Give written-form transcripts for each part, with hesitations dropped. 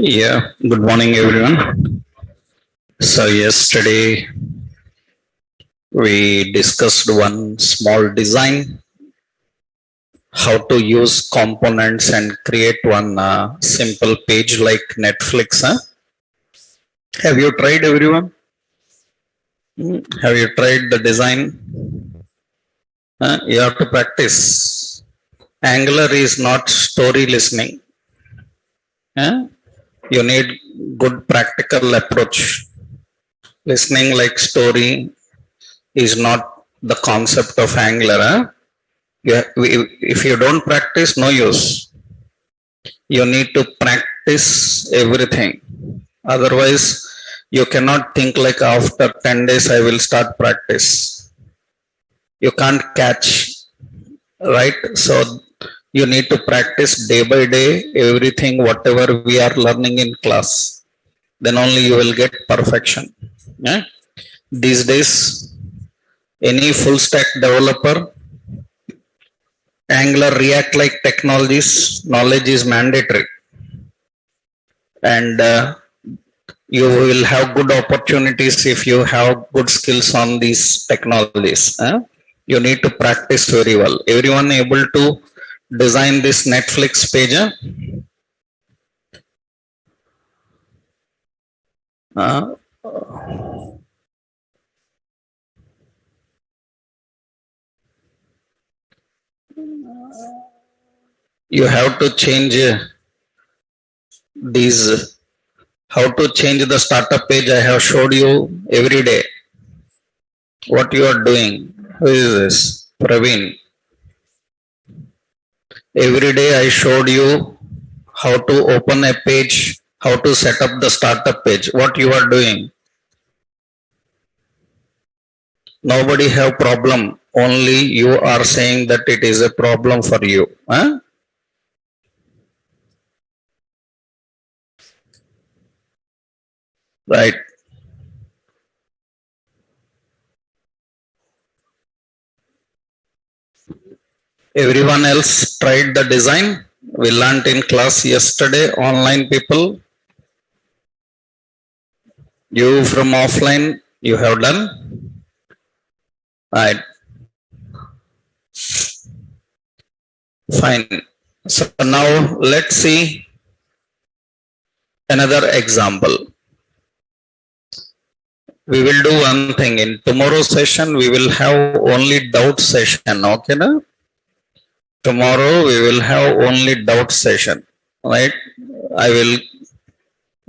Yeah, good morning everyone. So yesterday we discussed one small design, how to use components and create one simple page like Netflix. Have you tried everyone? Have you tried the design? You have to practice. Angular is not story listening. You need good practical approach. Listening like story is not the concept of Angular. If you don't practice, no use. You need to practice everything. Otherwise, you cannot think like after 10 days I will start practice. You can't catch, right? So you need to practice day by day everything, whatever we are learning in class. Then only you will get perfection. Yeah? These days, any full stack developer, Angular, React like technologies, knowledge is mandatory. And you will have good opportunities if you have good skills on these technologies. You need to practice very well. Everyone able to design this Netflix page? You have to change these. How to change the startup page? I have showed you every day. What you are doing? Who is this? Praveen. Every day I showed you how to open a page, how to set up the startup page. What you are doing? Nobody have problem. Only you are saying that it is a problem for you. Right. Everyone else tried the design. We learned in class yesterday, online people. You from offline, you have done. Right. Fine. So now let's see another example. We will do one thing. In tomorrow's session, we will have only doubt session. Okay, na? Tomorrow we will have only doubt session. Right? I will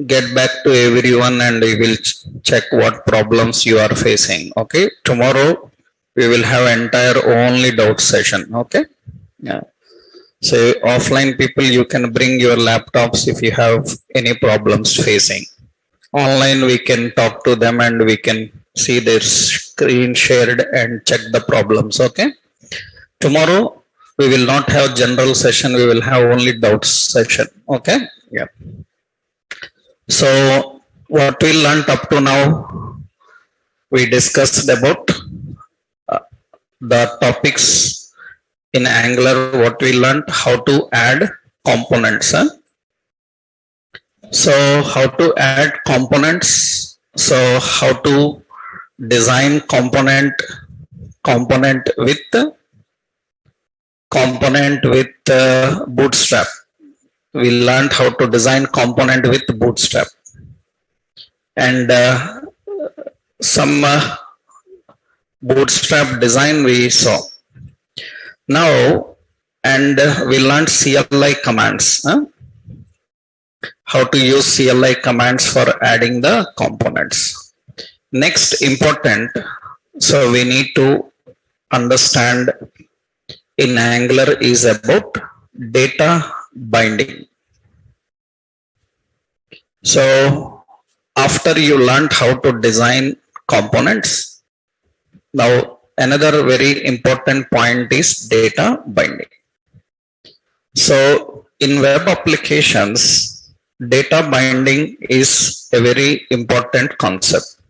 get back to everyone and we will check what problems you are facing. Okay? Tomorrow we will have entire only doubt session. Okay? Yeah. So offline people, you can bring your laptops if you have any problems facing. Online we can talk to them and we can see their screen shared and check the problems. Okay. Tomorrow we will not have general session. We will have only doubts session. Okay. Yeah. So what we learned up to now, we discussed about the topics in Angular. What we learned, how to add components. So how to add components. So how to design component with Bootstrap. We learned how to design component with Bootstrap, and some Bootstrap design we saw. Now, and we learned CLI commands. How to use CLI commands for adding the components. Next important, so we need to understand in Angular is about data binding. So after you learned how to design components, now another very important point is data binding. So in web applications, data binding is a very important concept.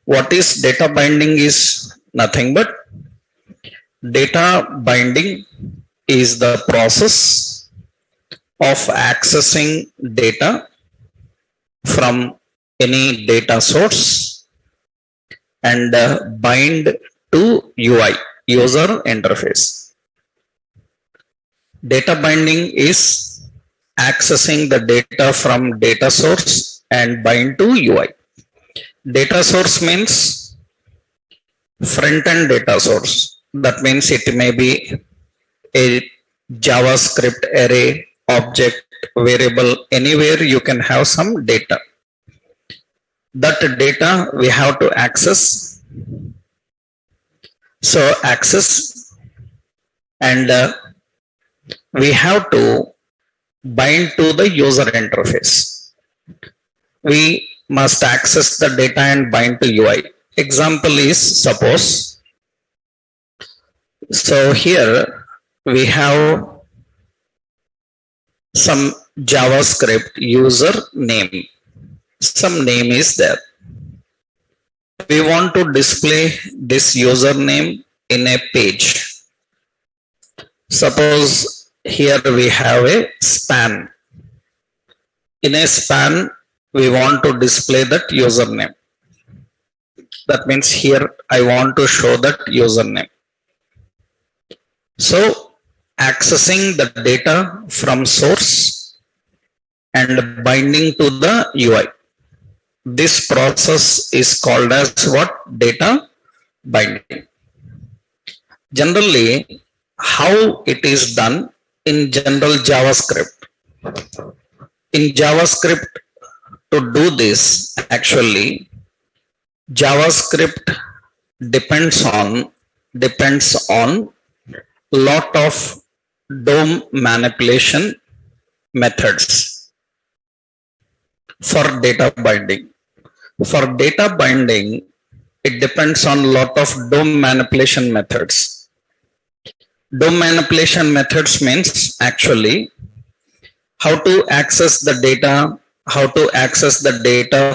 What is data binding is nothing but data binding is the process of accessing data from any data source and bind to UI, user interface. Data binding is accessing the data from data source and bind to UI. Data source means front-end data source. That means it may be a JavaScript array, object, variable, anywhere you can have some data. That data we have to access. So access, and we have to bind to the user interface. We must access the data and bind to UI. Example is, suppose, so here we have some JavaScript user name. Some name is there. We want to display this username in a page. Suppose here we have a span. In a span, we want to display that username. That means here I want to show that username. So accessing the data from source and binding to the UI. This process is called as what? Data binding. Generally, how it is done in general JavaScript. In JavaScript, to do this, actually, JavaScript depends on lot of DOM manipulation methods for data binding. For data binding, it depends on lot of DOM manipulation methods. DOM manipulation methods means actually how to access the data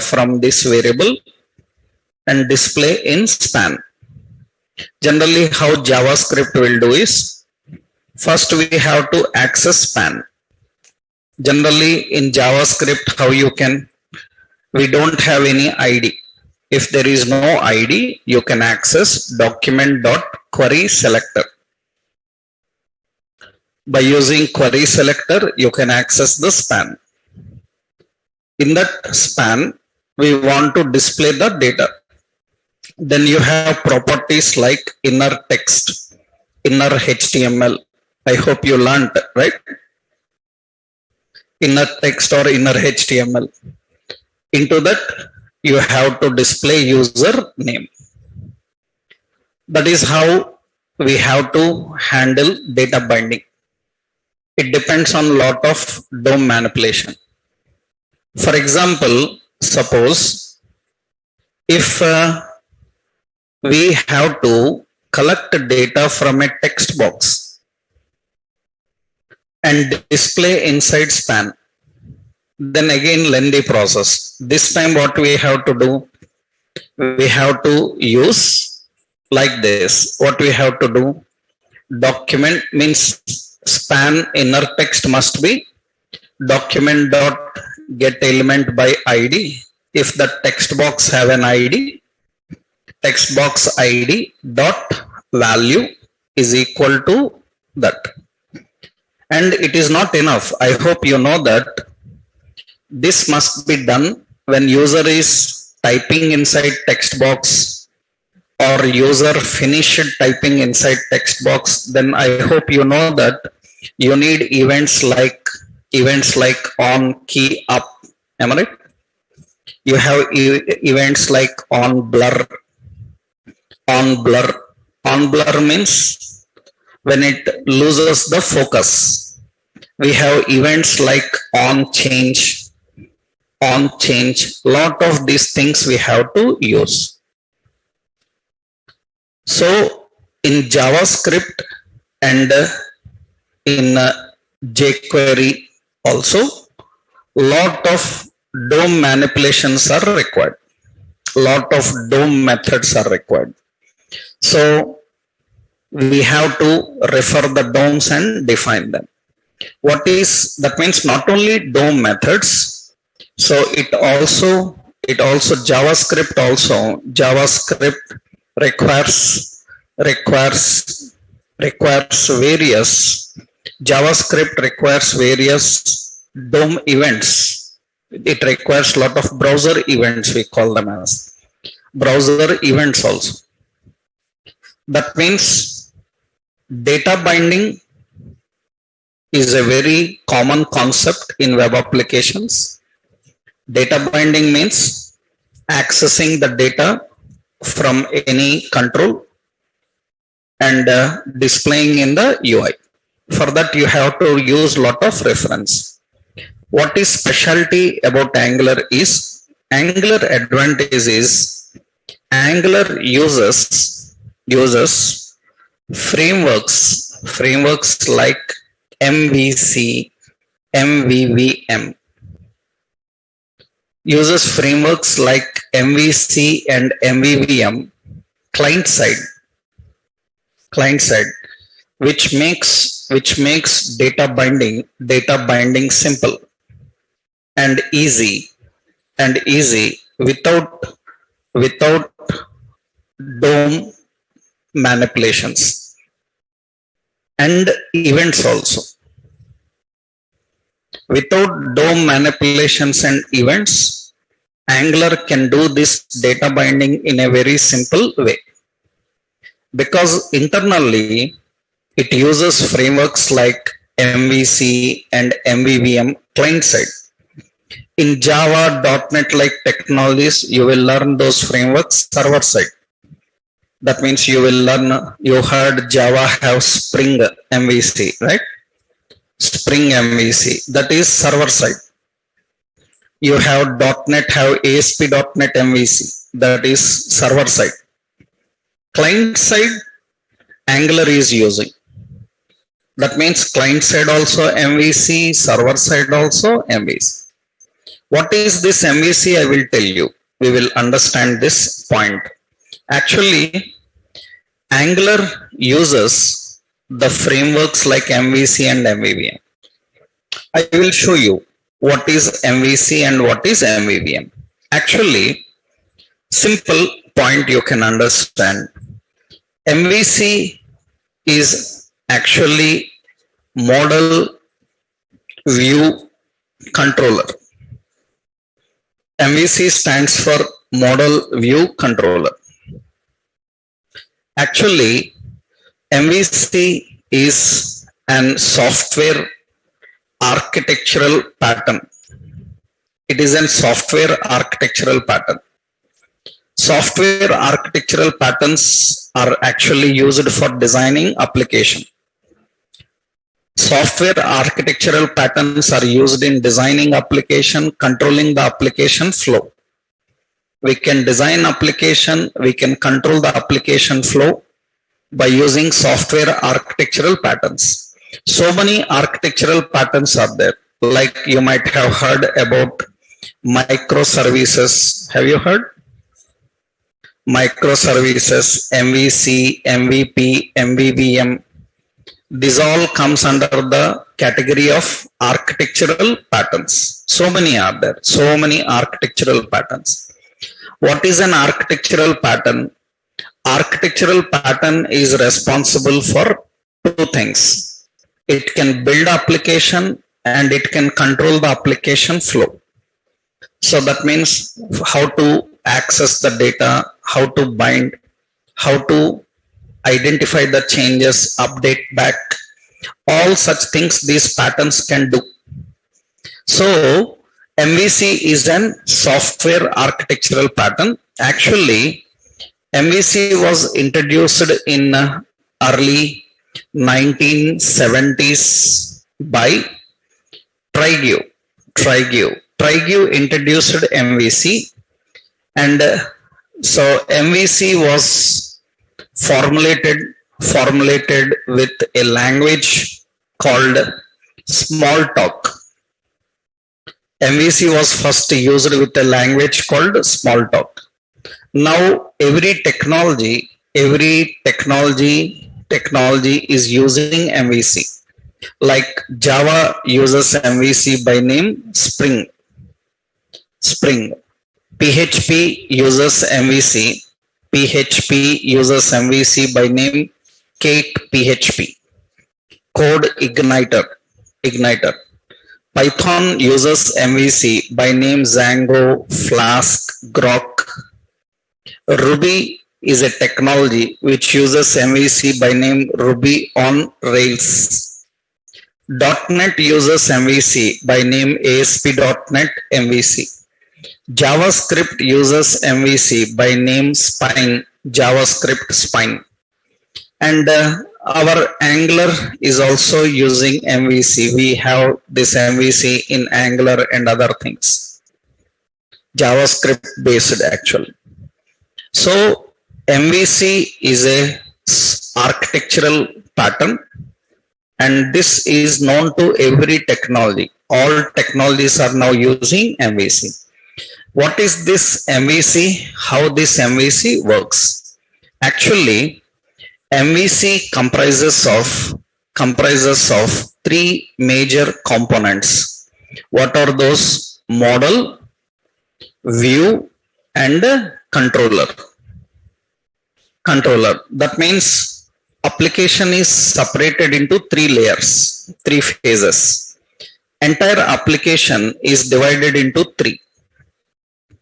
from this variable and display in span. Generally, how JavaScript will do is, first we have to access span. Generally, in JavaScript, how you can, we don't have any ID. If there is no ID, you can access document.querySelector. By using query selector, you can access the span. In that span, we want to display the data. Then you have properties like inner text, inner HTML. I hope you learned, right? Inner text or inner HTML. Into that, you have to display user name. That is how we have to handle data binding. It depends on lot of DOM manipulation. For example, suppose if we have to collect data from a text box and display inside span, then again lengthy process. This time what we have to do, we have to use like this. What we have to do, document means span inner text must be document dot get element by ID. If the text box have an ID, text box ID dot value is equal to that. And it is not enough. I hope you know that this must be done when user is typing inside text box or user finished typing inside text box. Then I hope you know that you need events like on key up. Am I right? You have events like on blur. On blur means when it loses the focus. We have events like on change. Lot of these things we have to use. So in JavaScript and in jQuery also, lot of DOM manipulations are required. Lot of DOM methods are required. So we have to refer the DOMs and define them. What is that means not only DOM methods, so it also JavaScript requires requires requires various JavaScript requires various DOM events. It requires a lot of browser events, we call them as browser events also. That means data binding is a very common concept in web applications. Data binding means accessing the data from any control and displaying in the UI. For that you have to use lot of reference. What is specialty about Angular is, Angular advantage is Angular uses frameworks like MVC, MVVM, uses frameworks like MVC and MVVM client side, which makes data binding simple and easy without DOM manipulations and events also. Without DOM manipulations and events, Angular can do this data binding in a very simple way, because internally it uses frameworks like MVC and MVVM client side. In Java, .NET like technologies, you will learn those frameworks server side. That means you heard Java have Spring MVC, right? Spring MVC, that is server side. You have .NET have ASP.NET MVC, that is server side. Client side, Angular is using. That means client side also MVC, server side also MVC. What is this MVC? I will tell you. We will understand this point. Actually, Angular uses the frameworks like MVC and MVVM. I will show you what is MVC and what is MVVM. Actually, simple point you can understand. MVC is actually model view controller. MVC stands for model view controller. Actually, MVC is an software architectural pattern. It is a software architectural pattern. Software architectural patterns are actually used for designing application. Software architectural patterns are used in designing application, controlling the application flow. We can design application, we can control the application flow by using software architectural patterns. So many architectural patterns are there. Like you might have heard about microservices. Have you heard? Microservices, MVC, MVP, MVVM. This all comes under the category of architectural patterns. So many are there. So many architectural patterns. What is an architectural pattern? Architectural pattern is responsible for two things. It can build application and it can control the application flow. So that means how to access the data, how to bind, how to identify the changes, update back, all such things these patterns can do. So MVC is an software architectural pattern. Actually, MVC was introduced in early 1970s by Trygve introduced MVC, and so MVC was formulated with a language called Smalltalk. MVC was first used with a language called Smalltalk. Now every technology is using MVC. Like Java uses MVC by name Spring. PHP uses MVC. PHP uses MVC by name Kate PHP. Code Igniter. Python uses MVC by name Django, Flask, Grok. Ruby is a technology which uses MVC by name Ruby on Rails. .NET uses MVC by name ASP.NET MVC. JavaScript uses MVC by name Spine, JavaScript Spine. And our Angular is also using MVC. We have this MVC in Angular and other things. JavaScript based actually. So MVC is a architectural pattern, and this is known to every technology. All technologies are now using MVC. What is this MVC? How this MVC works? Actually, MVC comprises of three major components. What are those? Model, view, and controller. That means application is separated into three layers, three phases. Entire application is divided into three.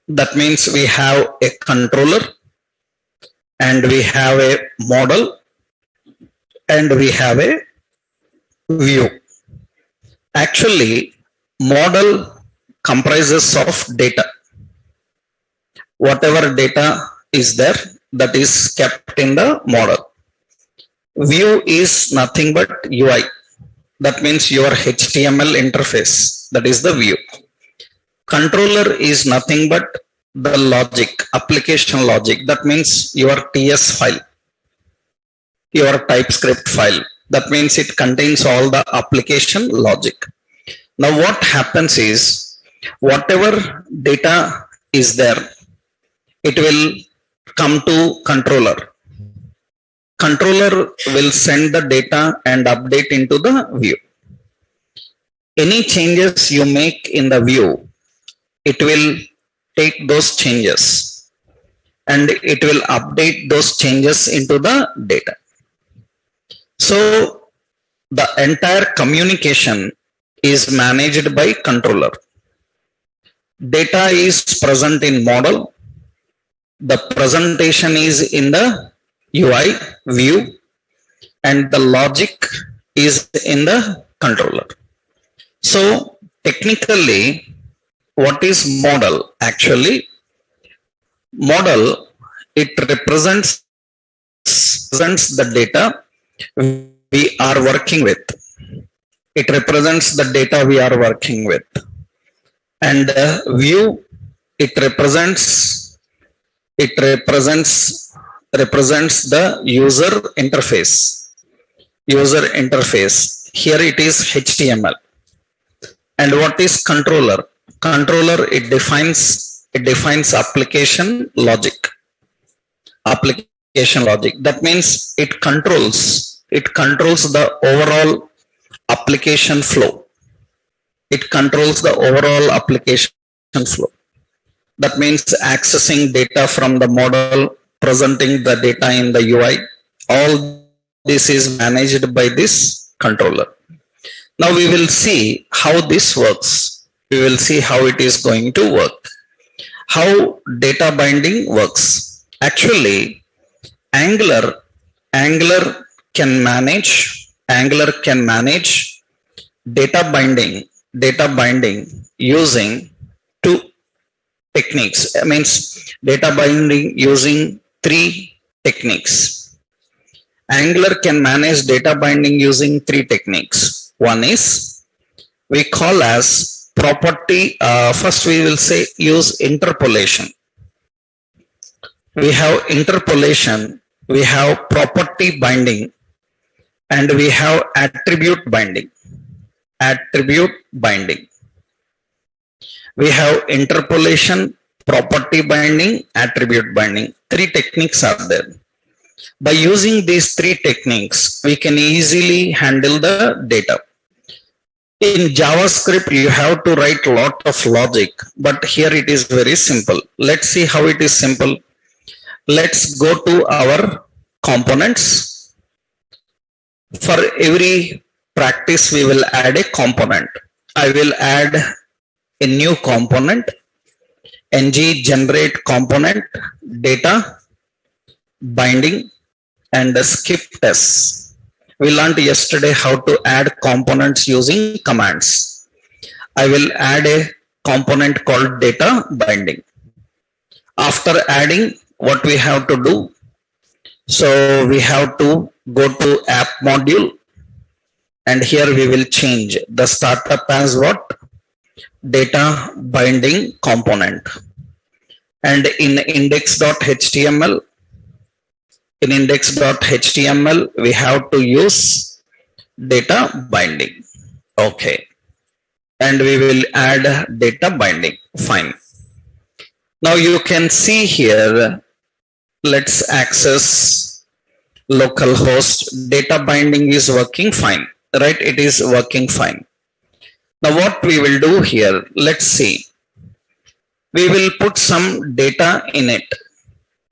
That means we have a controller, and we have a model, and we have a view. Actually, model comprises of data. Whatever data is there, that is kept in the model. View is nothing but UI. That means your HTML interface. That is the view. Controller is nothing but the logic, application logic. That means your TS file, your Typescript file. That means it contains all the application logic. Now what happens is, whatever data is there, it will come to controller. Controller will send the data and update into the view. Any changes you make in the view, it will take those changes and it will update those changes into the data. So the entire communication is managed by controller. Data is present in model. The presentation is in the UI view, and the logic is in the controller. So technically, what is model? Actually, model, it represents the data we are working with. It represents the data we are working with. And view, it represents the user interface. Here it is HTML. And what is controller? Controller, it defines application logic. That means it controls the overall application flow. That means accessing data from the model, presenting the data in the UI. All this is managed by this controller. Now we will see how this works. We will see how it is going to work. How data binding works. Actually, Angular can manage data binding using two techniques. It means data binding using three techniques. Angular can manage data binding using three techniques. One is we call as property. First we will say use interpolation. We have interpolation, we have property binding, and we have attribute binding. We have interpolation, property binding, attribute binding. Three techniques are there. By using these three techniques, we can easily handle the data. In JavaScript, you have to write a lot of logic, but here it is very simple. Let's see how it is simple. Let's go to our components. For every practice, we will add a component. I will add a new component, ng generate component, data, binding, and skip test. We learned yesterday how to add components using commands. I will add a component called data binding. After adding, what we have to do? So we have to go to app module, and here we will change the startup as what? Data binding component. And in index.html, we have to use data binding. Okay. And we will add data binding. Fine. Now you can see here, let's access localhost. Data binding is working fine, right? It is working fine. Now what we will do here, let's see. We will put some data in it.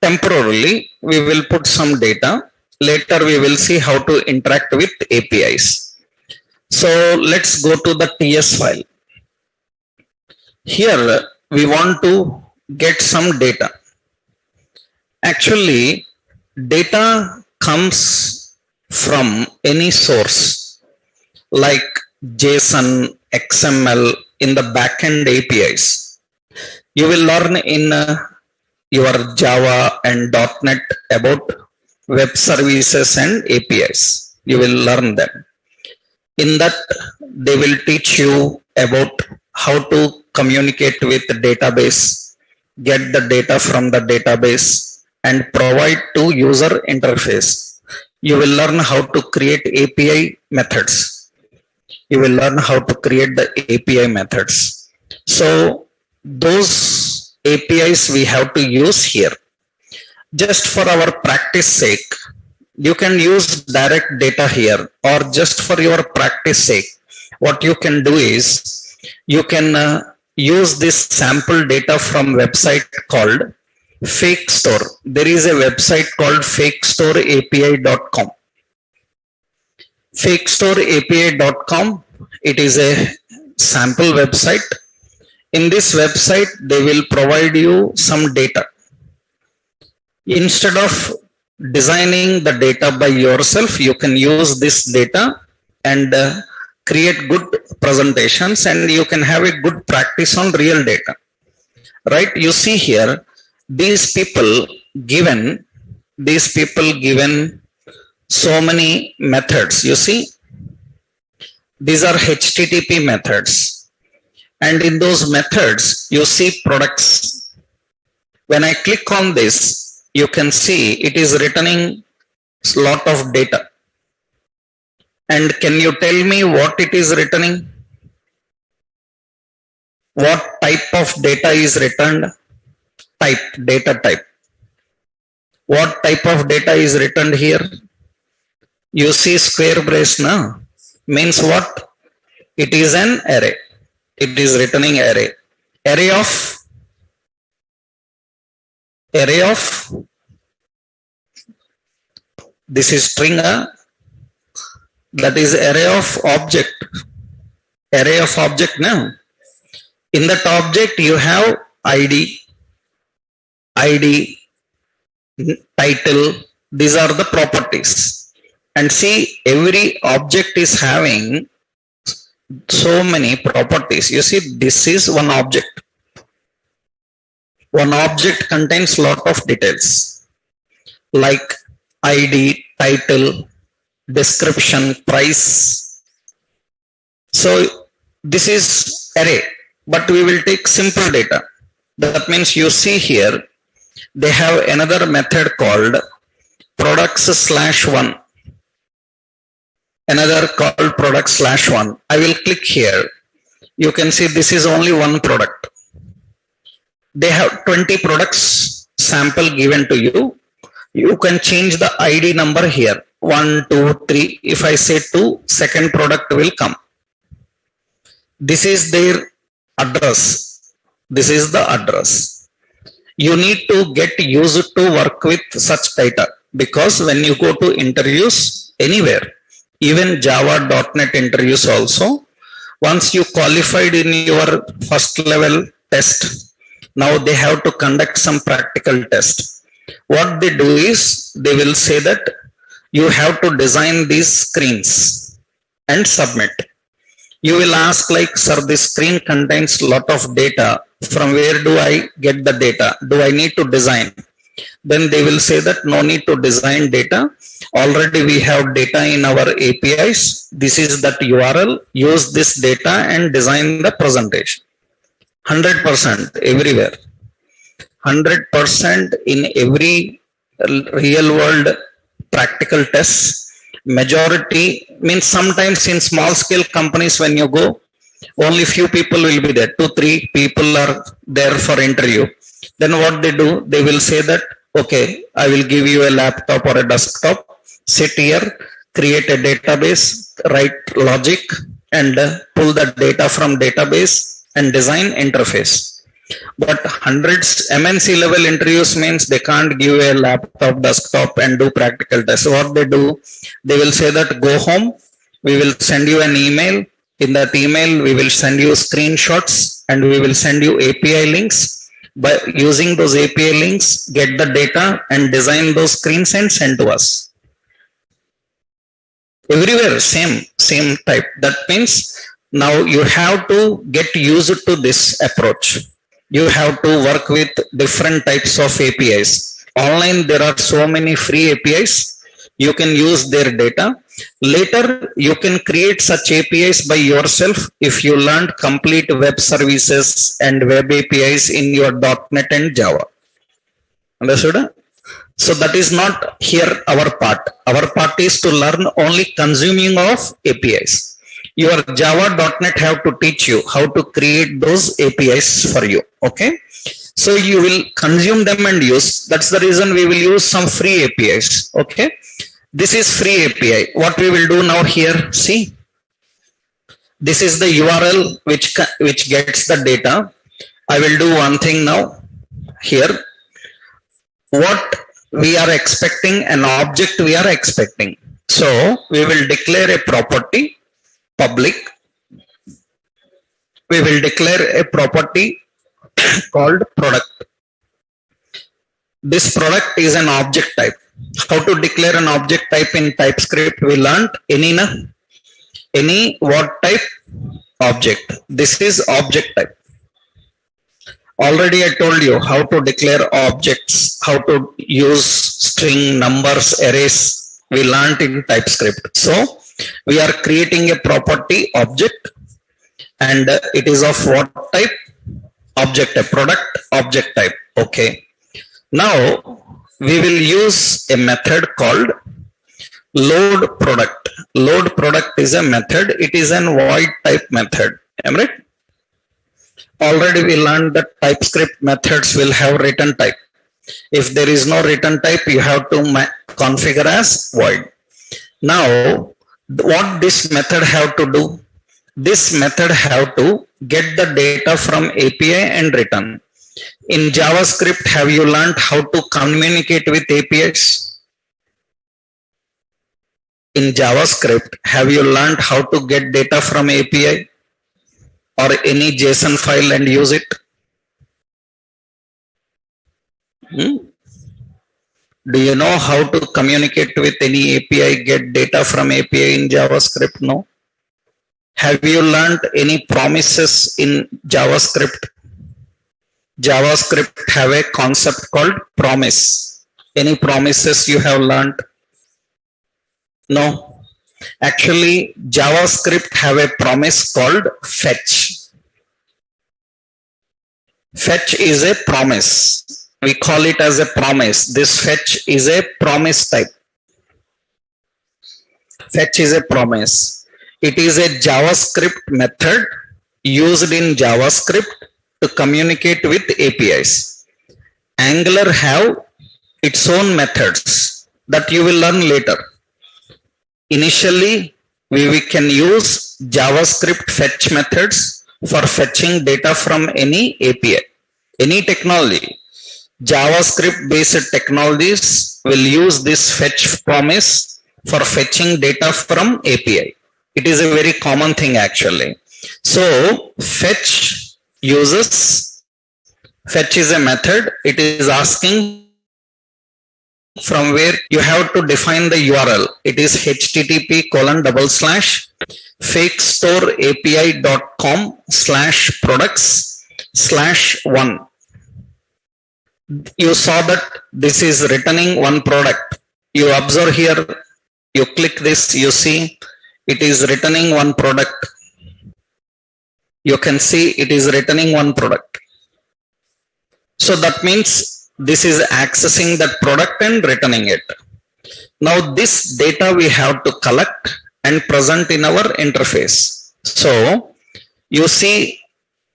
Temporarily, we will put some data. Later, we will see how to interact with APIs. So let's go to the TS file. Here, we want to get some data. Actually, data comes from any source like JSON, XML in the backend APIs. You will learn in your Java and .NET about web services and APIs. You will learn them. In that, they will teach you about how to communicate with the database, get the data from the database, and provide to user interface. You will learn how to create API methods. You will learn how to create the API methods. So those APIs we have to use here. Just for our practice sake, you can use direct data here, or just for your practice sake, what you can do is you can use this sample data from website called Fake Store. There is a website called fakestoreapi.com. Fakestoreapi.com, it is a sample website. In this website, they will provide you some data. Instead of designing the data by yourself, you can use this data and create good presentations, and you can have a good practice on real data. Right? You see here, these people given so many methods. You see, these are HTTP methods. And in those methods, you see products. When I click on this, you can see it is returning a lot of data. And can you tell me what it is returning? What type of data is returned? Type, data type. What type of data is returned here? You see square brace now. Means what? It is an array. It is returning array. Array of this is string, that is array of object. Array of object now. In that object you have ID, title. These are the properties. And see, every object is having so many properties. You see, this is one object. One object contains lot of details like ID, title, description, price. So this is array, but we will take simple data. That means you see here, they have another method called products/1. Another called product/1. I will click here. You can see this is only one product. They have 20 products sample given to you. You can change the ID number here. 1, 2, 3. If I say 2, second product will come. This is their address. This is the address. You need to get used to work with such data, because when you go to interviews anywhere, even Java.NET interviews also, once you qualified in your first level test, now they have to conduct some practical test. What they do is they will say that you have to design these screens and submit. You will ask like, sir, this screen contains lot of data. From where do I get the data? Do I need to design? Then they will say that no need to design data. Already we have data in our APIs. This is that URL. Use this data and design the presentation. 100% everywhere. 100% in every real world practical tests. Majority means sometimes in small scale companies when you go, only few people will be there. 2-3 people are there for interview. Then what they do, they will say that, okay, I will give you a laptop or a desktop, sit here, create a database, write logic and pull the data from database and design interface. But hundreds MNC level interviews means they can't give a laptop, desktop and do practical tests. So what they do, they will say that go home, we will send you an email. In that email, we will send you screenshots and we will send you API links. By using those API links, get the data and design those screens and send to us. Everywhere, same type. That means now you have to get used to this approach. You have to work with different types of APIs. Online, there are so many free APIs. You can use their data. Later, you can create such APIs by yourself if you learned complete web services and web APIs in your .NET and Java. Understood? So that is not here our part. Our part is to learn only consuming of APIs. Your Java.NET have to teach you how to create those APIs for you. Okay. So you will consume them and use. That's the reason we will use some free APIs. Okay. This is free API. What we will do now here, see. This is the URL which gets the data. I will do one thing now here. What we are expecting, an object we are expecting. So we will declare a property public. We will declare a property called product. This product is an object type. How to declare an object type in TypeScript? We learned any what type? Object. This is object type. Already I told you how to declare objects, how to use string, numbers, arrays. We learned in TypeScript. So we are creating a property object and it is of what type? Object type, product object type. Okay. Now we will use a method called load product. Load product is a method. It is an void type method. Am I right? Already we learned that TypeScript methods will have return type. If there is no return type, you have to configure as void. Now, what this method have to do? This method have to get the data from API and return. In JavaScript, have you learned how to communicate with APIs? In JavaScript, have you learned how to get data from API or any JSON file and use it? Do you know how to communicate with any API, get data from API in JavaScript? No. Have you learned any promises in JavaScript? JavaScript have a concept called promise. Any promises you have learned? No. Actually, JavaScript have a promise called fetch. Fetch is a promise. We call it as a promise. This fetch is a promise type. Fetch is a promise. It is a JavaScript method used in JavaScript to communicate with APIs. Angular have its own methods that you will learn later. Initially, we can use JavaScript fetch methods for fetching data from any API, any technology. JavaScript based technologies will use this fetch promise for fetching data from API. It is a very common thing actually. So fetch is a method. It is asking from where you have to define the URL. It is http://fakestoreapi.com/products/1. You saw that this is returning one product. You observe here, you click this, you see it is returning one product. You can see it is returning one product. So that means this is accessing that product and returning it. Now this data we have to collect and present in our interface. So you see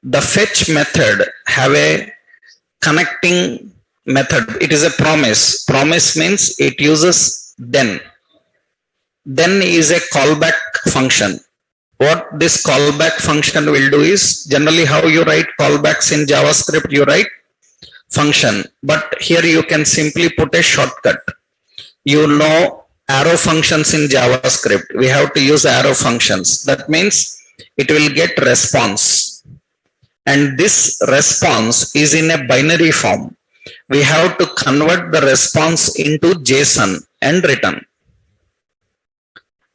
the fetch method have a connecting method. It is a promise. Promise means it uses then. Then is a callback function. What this callback function will do is, generally how you write callbacks in JavaScript, you write function, but here you can simply put a shortcut. You know arrow functions in JavaScript. We have to use arrow functions. That means it will get response. And this response is in a binary form. We have to convert the response into JSON and return.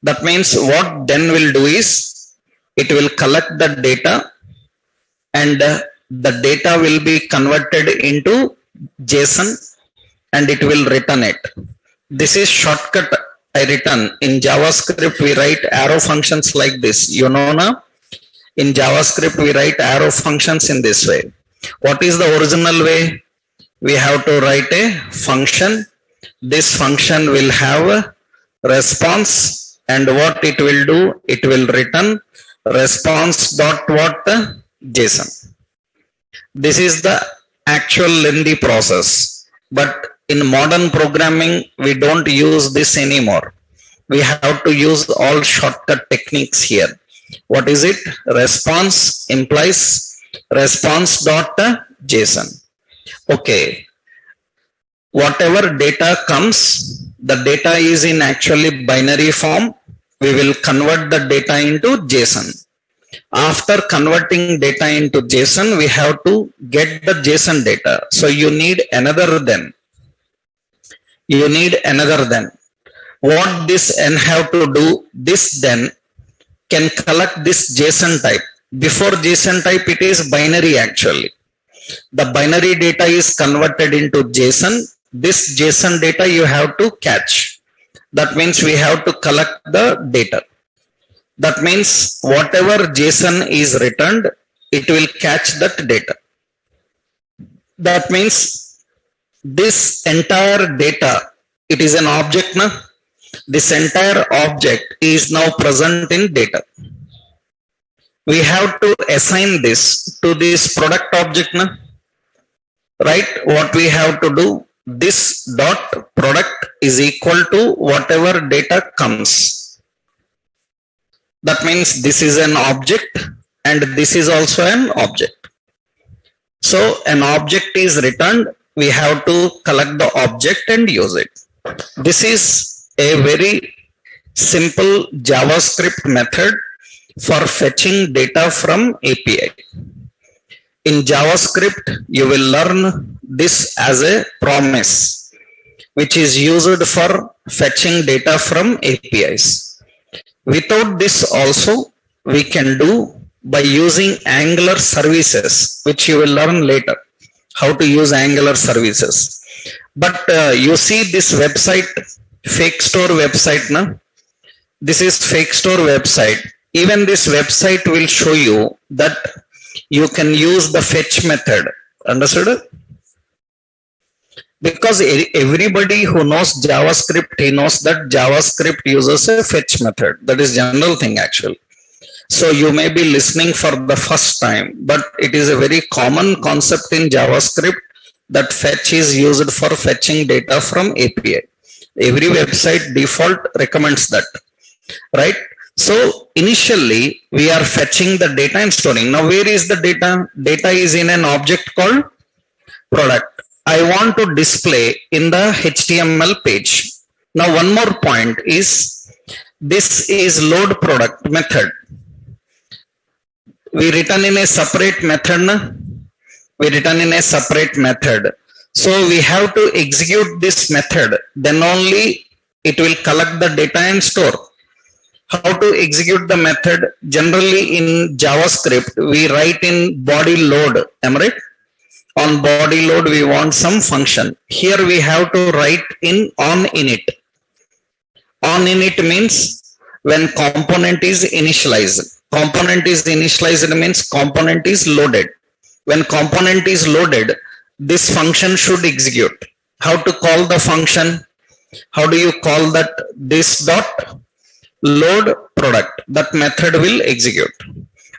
That means what then will do is, it will collect the data and the data will be converted into JSON and it will return it. This is shortcut I return. In JavaScript we write arrow functions like this. You know now? In JavaScript we write arrow functions in this way. What is the original way? We have to write a function. This function will have a response, and what it will do, it will return response dot what? JSON. This is the actual lengthy process, but in modern programming we don't use this anymore. We have to use all shortcut techniques here. What is it? Response implies response dot JSON. Okay, whatever data comes, the data is in actually binary form. We will convert the data into JSON. After converting data into JSON, we have to get the JSON data. So you need another then. You need another then. What this n have to do? This then can collect this JSON type. Before JSON type, it is binary actually. The binary data is converted into JSON. This JSON data you have to catch. That means we have to collect the data. That means whatever JSON is returned, it will catch that data. That means this entire data, it is an object now. This entire object is now present in data. We have to assign this to this product object now. Right? What we have to do? This dot product is equal to whatever data comes. That means this is an object and this is also an object. So an object is returned. We have to collect the object and use it. This is a very simple JavaScript method for fetching data from API. In JavaScript, you will learn this as a promise, which is used for fetching data from APIs. Without this also, we can do by using Angular services, which you will learn later, how to use Angular services. But you see this website, Fake Store website now. This is Fake Store website. Even this website will show you that you can use the fetch method. Understood? Because everybody who knows JavaScript, he knows that JavaScript uses a fetch method. That is general thing actually. So you may be listening for the first time, but it is a very common concept in JavaScript that fetch is used for fetching data from API. Every website default recommends that, right? So initially we are fetching the data and storing. Now where is the data? Data is in an object called product. I want to display in the HTML page. Now one more point is, this is load product method. We written in a separate method. We written in a separate method. So we have to execute this method. Then only it will collect the data and store. How to execute the method? Generally in JavaScript, we write in body load. Am I right? On body load, we want some function. Here we have to write in on init. On init means when component is initialized. Component is initialized means component is loaded. When component is loaded, this function should execute. How to call the function? How do you call that? This dot load product. That method will execute.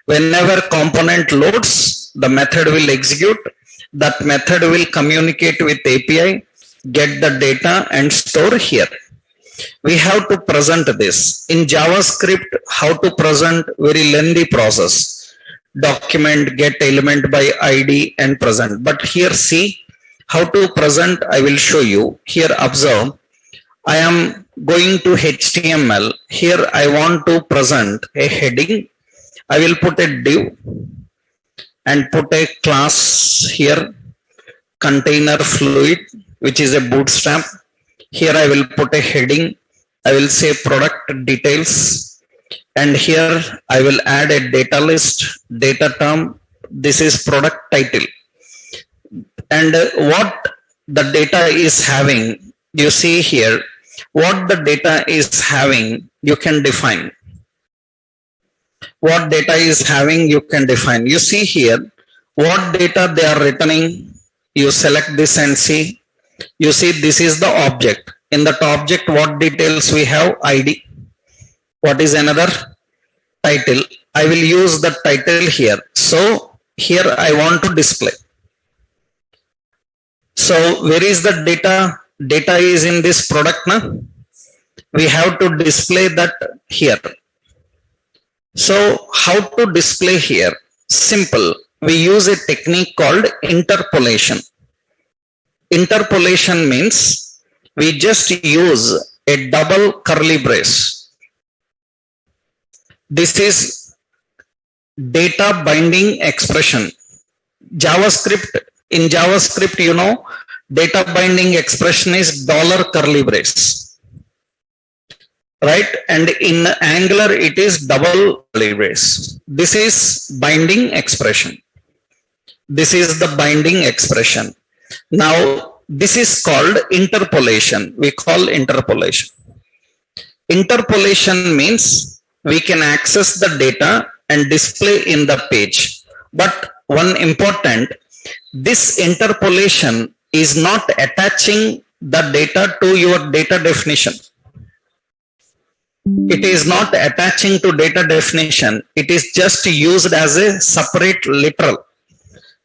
Whenever component loads, the method will execute. That method will communicate with API, get the data and store here. We have to present this. In JavaScript, how to present? Very lengthy process. Document, get element by ID and present. But here see how to present. I will show you. Here observe. I am going to HTML. Here I want to present a heading. I will put a div and put a class here, container fluid, which is a bootstrap. Here I will put a heading. I will say product details. And here I will add a data list, data term. This is product title. And what the data is having, you see here, what the data is having, you can define. What data is having, you can define. You see here, what data they are returning. You select this and see. You see this is the object. In that object, what details we have? ID. What is another? Title. I will use the title here. So here I want to display. So where is the data? Data is in this product. Na? We have to display that here. So how to display here? Simple. We use a technique called interpolation. Interpolation means we just use a double curly brace. This is data binding expression. JavaScript, in JavaScript, you know, data binding expression is dollar curly brace. Right? And in Angular, it is double curly brace. This is binding expression. This is the binding expression. Now, this is called interpolation. We call interpolation. Interpolation means we can access the data and display in the page. But one important, this interpolation is not attaching the data to your data definition. It is not attaching to data definition. It is just used as a separate literal.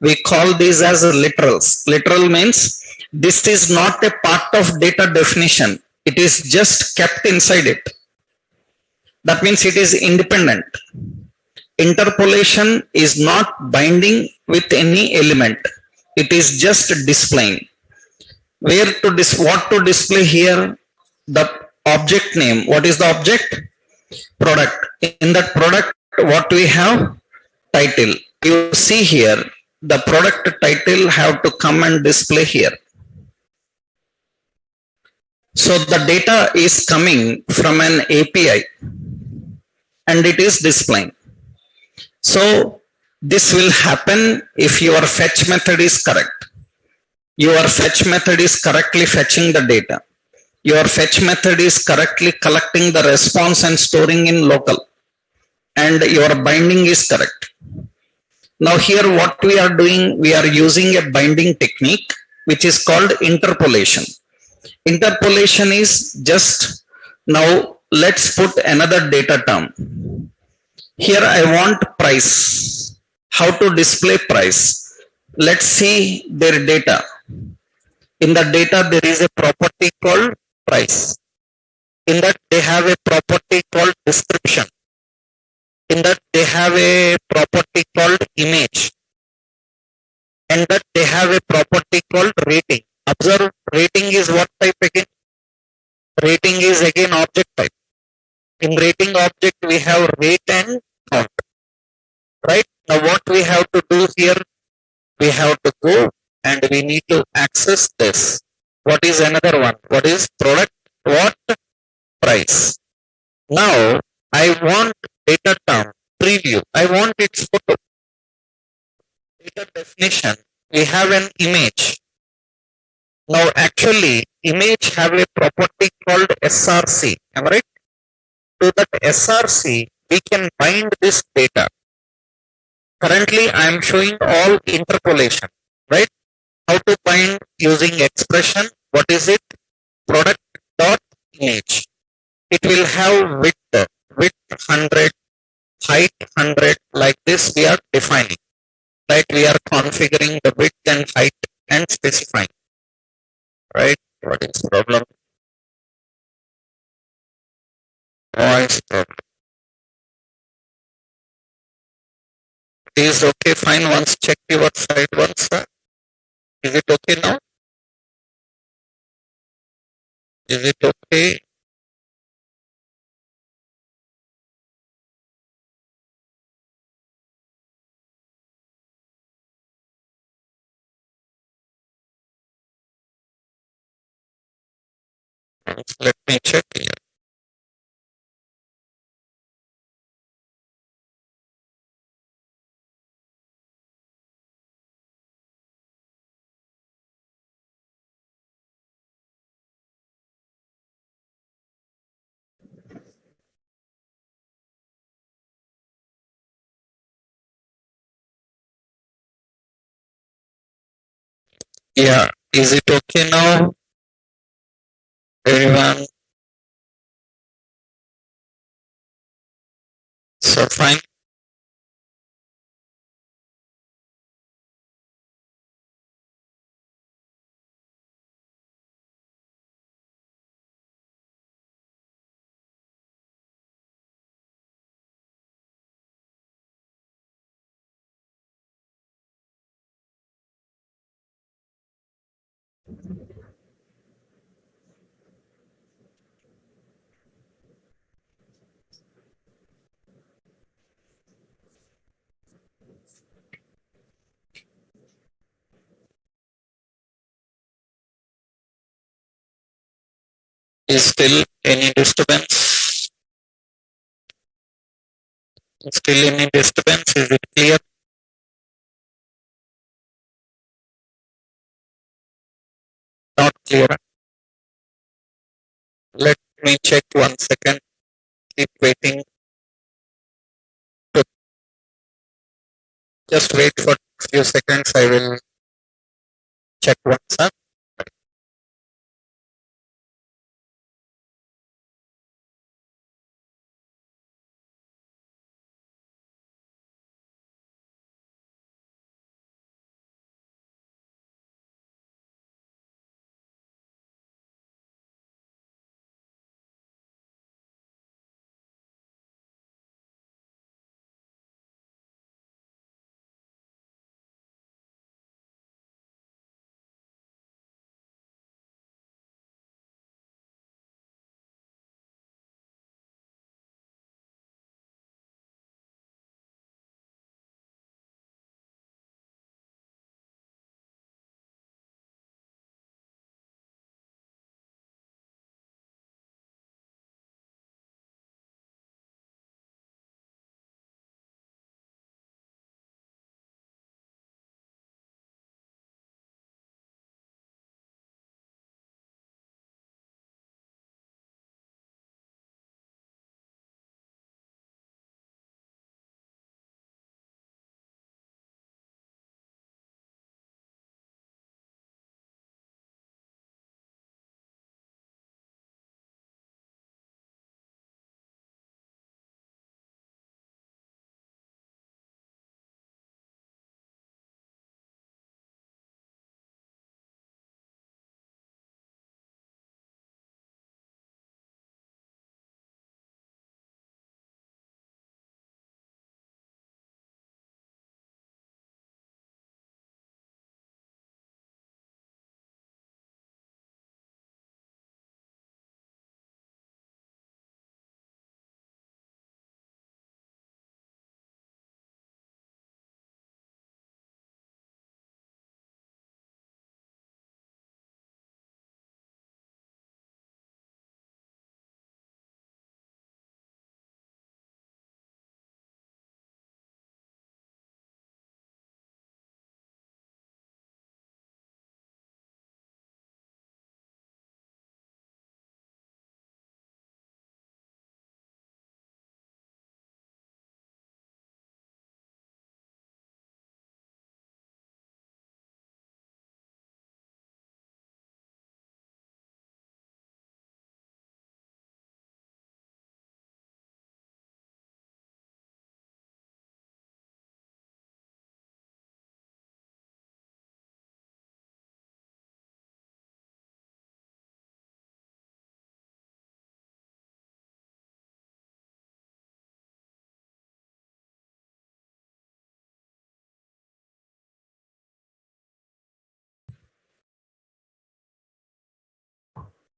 We call these as literals. Literal means this is not a part of data definition. It is just kept inside it. That means it is independent. Interpolation is not binding with any element. It is just displaying. Where to what to display here? The object name. What is the object? Product. In that product, what we have? Title. You see here, the product title have to come and display here. So the data is coming from an API and it is displaying. So this will happen if your fetch method is correct. Your fetch method is correctly fetching the data. Your fetch method is correctly collecting the response and storing in local. And your binding is correct. Now here what we are doing, we are using a binding technique which is called interpolation. Interpolation is just, now let's put another data term. Here I want price. How to display price? Let's see their data. In the data there is a property called price. In that they have a property called description. have a property called image, and that they have a property called rating. Observe, rating is what type again? Rating is again object type. In rating object, we have rate and count. Right? Now what we have to do here, we have to go and we need to access this. What is another one? What is product? What? Price. Now I want data term, preview. I want its photo. Data definition. We have an image. Now actually image have a property called SRC. Am I right? To that SRC, we can bind this data. Currently, I am showing all interpolation, right? How to bind using expression. What is it? Product dot image. It will have width 100, height 100. Like this, we are defining. Right? We are configuring the width and height and specifying. Right? What is the problem? Voice problem. Is okay, fine. Once check your side once. Is it okay now? Is it okay? Let me check here. Yeah, is it okay now? Everyone? So fine. Is still any disturbance? Still any disturbance? Is it clear? Not clear. Let me check 1 second. Keep waiting. Just wait for a few seconds. I will check once.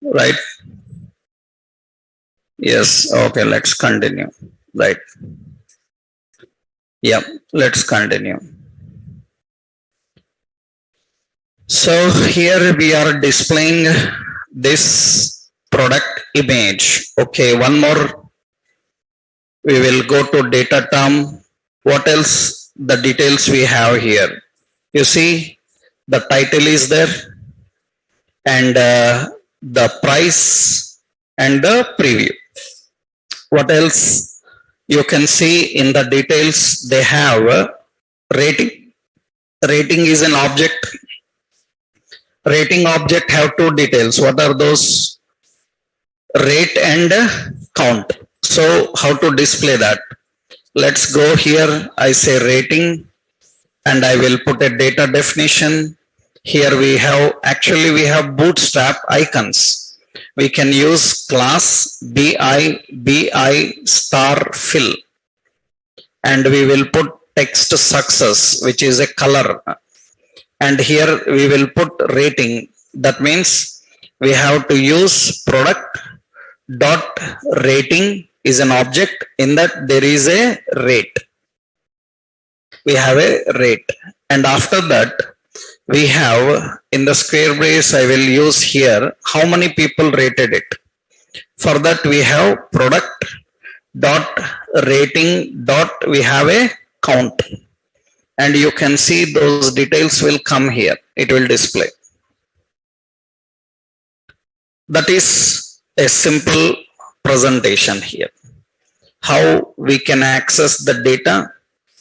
right? Yes, okay, let's continue, right? Yeah, let's continue. So here we are displaying this product image. Okay, one more. We will go to data term. What else? The details we have here. You see, the title is there, and the price and the preview. What else? You can see in the details they have rating. Rating is an object. Rating object have two details. What are those? Rate and count. So how to display that? Let's go here. I say rating and I will put a data definition. Here we have bootstrap icons. We can use class bi star fill, and we will put text success, which is a color, and here we will put rating. That means we have to use product dot rating is an object. In that there is a rate. We have a rate, and after that we have in the square brace I will use here how many people rated it. For that we have product dot rating dot we have a count, and you can see those details will come here. It will display. That is a simple presentation here. How we can access the data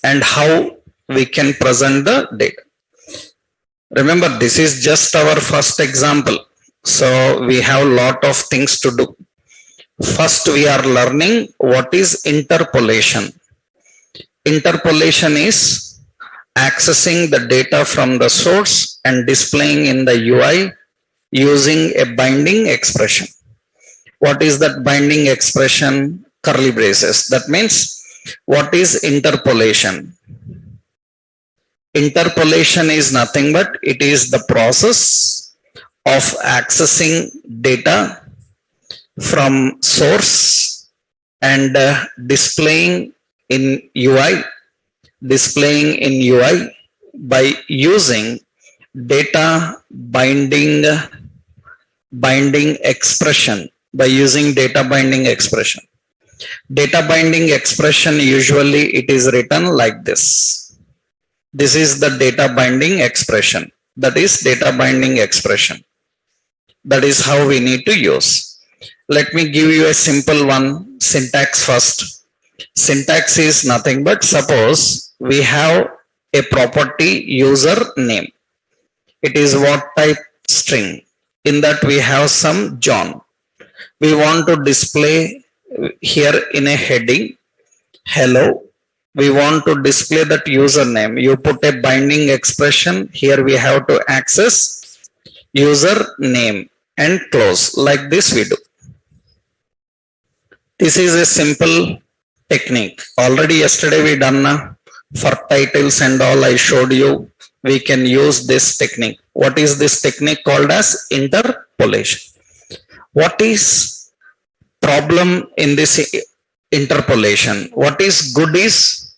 and how we can present the data. Remember, this is just our first example. So we have a lot of things to do. First, we are learning what is interpolation. Interpolation is accessing the data from the source and displaying in the UI using a binding expression. What is that binding expression? Curly braces. That means what is interpolation? Interpolation is nothing but it is the process of accessing data from source and displaying in UI by using data binding expression. Data binding expression, usually it is written like this. This is the data binding expression. That is data binding expression. That is how we need to use. Let me give you a simple one. Syntax first. Syntax is nothing but suppose we have a property user name. It is what type? String. In that we have some John. We want to display here in a heading hello. We want to display that username. You put a binding expression. Here we have to access username and close. Like this we do. This is a simple technique. Already yesterday we done for titles and all. I showed you we can use this technique. What is this technique called as? Interpolation. What is problem in this interpolation? What is good is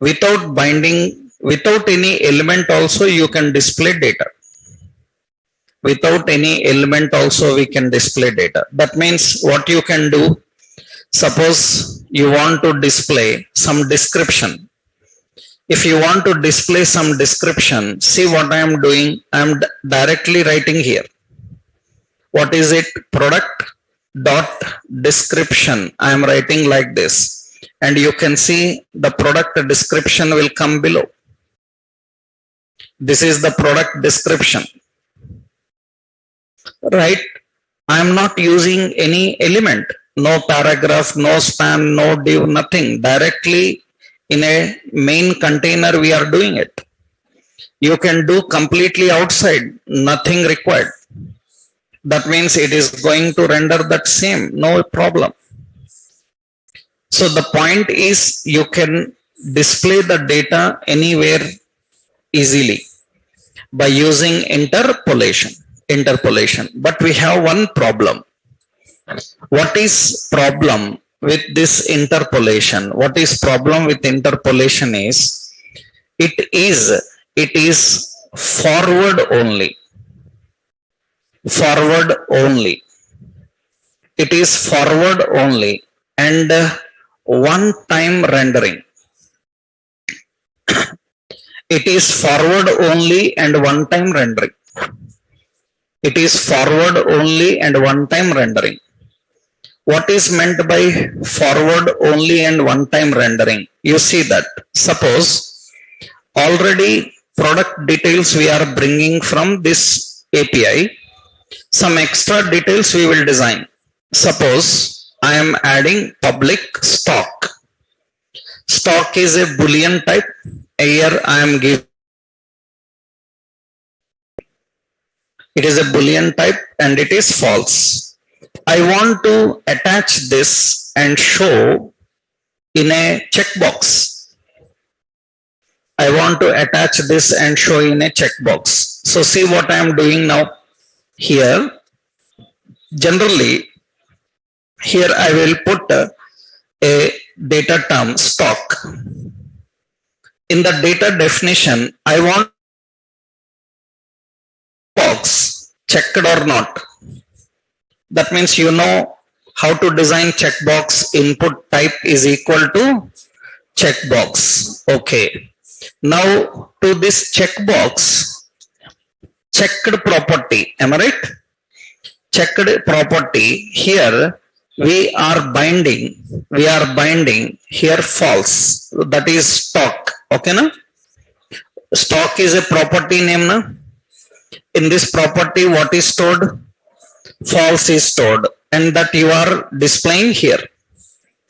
without binding, without any element also you can display data. Without any element also we can display data. That means what you can do, suppose you want to display some description. If you want to display some description, see what I am doing. I am directly writing here. What is it? Product dot description. I am writing like this, and you can see the product description will come below. This is the product description, right? I am not using any element, no paragraph, no span, no div, nothing. Directly in a main container we are doing it. You can do completely outside, nothing required. That means it is going to render that same, no problem. So the point is you can display the data anywhere easily by using interpolation. interpolation. But we have one problem. What is problem with this interpolation? What is problem with interpolation is it is forward only. Forward only. It is forward only and one time rendering. It is forward only and one time rendering. It is forward only and one time rendering. What is meant by forward only and one time rendering? You see that. Suppose already product details we are bringing from this API. Some extra details we will design. Suppose I am adding public stock. Stock is a Boolean type. Here I am giving it is a Boolean type and it is false. I want to attach this and show in a checkbox. I want to attach this and show in a checkbox. So see what I am doing now here. Generally, here I will put a data term stock. In the data definition, I want box checked or not. That means you know how to design checkbox. Input type is equal to checkbox. Okay. Now to this checkbox, checked property. Am I right? Checked property. Here we are binding here false. That is stock. Okay, na? Stock is a property name, na? In this property, what is stored? False is stored, and that you are displaying here.